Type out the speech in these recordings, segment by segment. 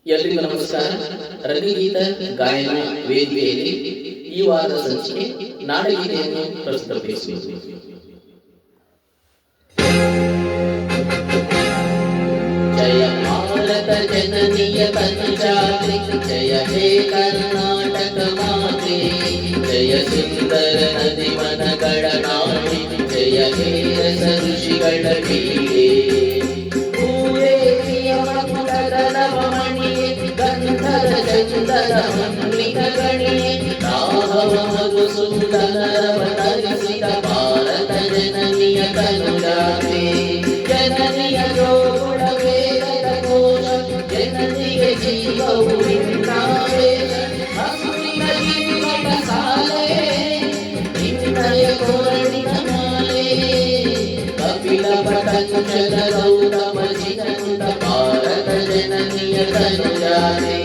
ಎಲ್ರಿಗೂ ನಮಸ್ಕಾರ. ರಂಗಗೀತ ಗಾಯನ ವೇದಿಕೆಯಲ್ಲಿ ಈ ವಾರದ ಸಂಚಿಕೆ ನಾಡಗೀತೆಯನ್ನು ಪ್ರಸ್ತುತಪಡಿಸುವುದು. ಜಯ ಭಾರತ ಜನನಿಯ ತನುಜಾತೆ, ಜಯ ಹೇ ಕರ್ನಾಟಕ ಮಾತೆ, ಜಯ ಸುಂದರ ನದಿ ವನಗಳ ನಾಡಿ, ಜಯ ಹೇ ರಸ ಋಷಿಗಳ ಬೀಡೆ. ಗಂಧದ ಚಂದದ ಮನ್ನಿತ ಗಣಿಯೇ, ರಾಹವ ಮಧುಸೂದನರವ ತರಿಸಿದ ಭಾರತ ಜನನಿಯ ತನುಜಾತೆ. ಜನನಿಯ ಜೋಗುಳ ವೇದದ ಘೋಷ, ಜನನಿಗೆ ಜೀವವು ನಿನ್ನಾವೇಶ. ಹಸುವಿನ ಗಿರಿಗಳ ಸಾಲೆ, ನಿನ್ನಯ ಕೊರಳಿನ ಮಾಲೆ. ಕಪಿಲ ಪತಂಜಲ ಗೌತಮ ಚಿದಂತ ಭಾರತ ಜನನಿಯ ತನುಜಾತೆ.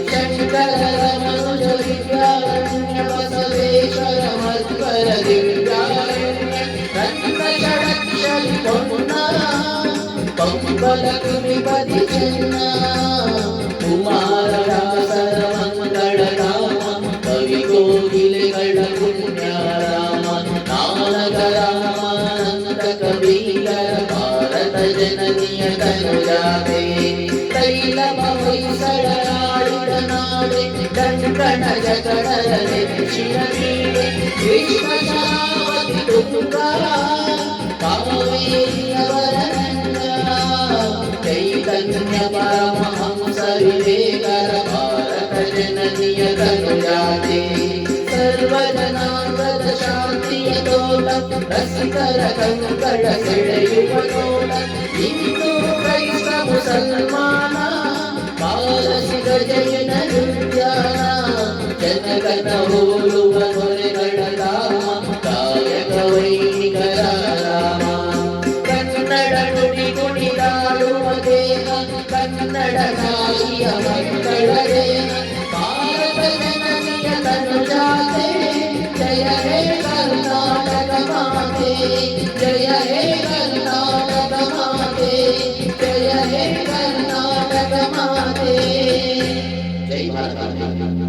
ಶಂಕರ ಮನುಜ ವಿದ್ಯಾರಣ್ಯ ಬಸವೇಶ್ವರ ಮಧ್ವರ ದಿವ್ಯಾರಣ್ಯ. ರತ್ನ ಷಡಕ್ಷರಿ ಪೊನ್ನ ಪಂಬಲ ಕುಮಿಪತಿ ಚೆನ್ನ. ಕುಮಾರ ವ್ಯಾಸರ ಮಂಗಳ ಧಾಮ, ಕವಿ ಕೋಗಿಲೆಗಳ ಪುಣ್ಯಾರಾಮ. ನಾನಕ ರಾಮಾನಂದ ಕಬೀರ ಭಾರತ ಜನನಿಯ ತನುಜಾತೆ. ತೈಲಮ ಹೊಯ್ಸಳ ಆಡಿದ ನಾಡೆ, ದಂಕಣ ಜಗಣರ ನೆಚ್ಚಿನ ನೀಡೆ. ವಿಶ್ವಶಾವತಿ ತುಂಗ ಕಾವೇರಿಯವರ ನಂಗ. ಚೈತನ್ಯ ಪರಮಹಂಸ ವಿವೇಕರ ಭಾರತ ಜನನಿಯ ತನುಜಾತೆ. ಸರ್ವಜನಾಂಗದ ಶಾಂತಿಯ ತೋಟ, ರಸಿಕರ ಕಂಕಣ ಸೆಳೆಯುವ ನೋಟ. ಹಿಂದೂ ಕ್ರೈಸ್ತ ಮುಸಲ್ಮಾನ, ಪಾರಸಿಕ ಜೈನ ಉದ್ಯಾನ. ಜನಗಣ ಹೋಲುವ ಹೊರೆಗಳ ಧಾಮ, ಕಾಯಕ ವೈಣಿಕರ ರಾಮ. ಕನ್ನಡ ನುಡಿ ಕುಣಿದಾಡುವ ದೇಹ, ಕನ್ನಡ ನಾಯಿಯ ಮಕ್ಕಳ ದೇಹ. ಭಾರತ ಜನನಿಯ ತನುಜಾತೆ, ಜಯ ಹೇ ಕರ್ನಾಟಕ ಮಾತೆ, ಜಯ ಹೇ ಕರ್ನಾಟಕ ಮಾತೆ, ಜಯ ಹೇ ಕರ್ನಾಟಕ ಮಾತೆ. ಜೈ ಭಾರತ.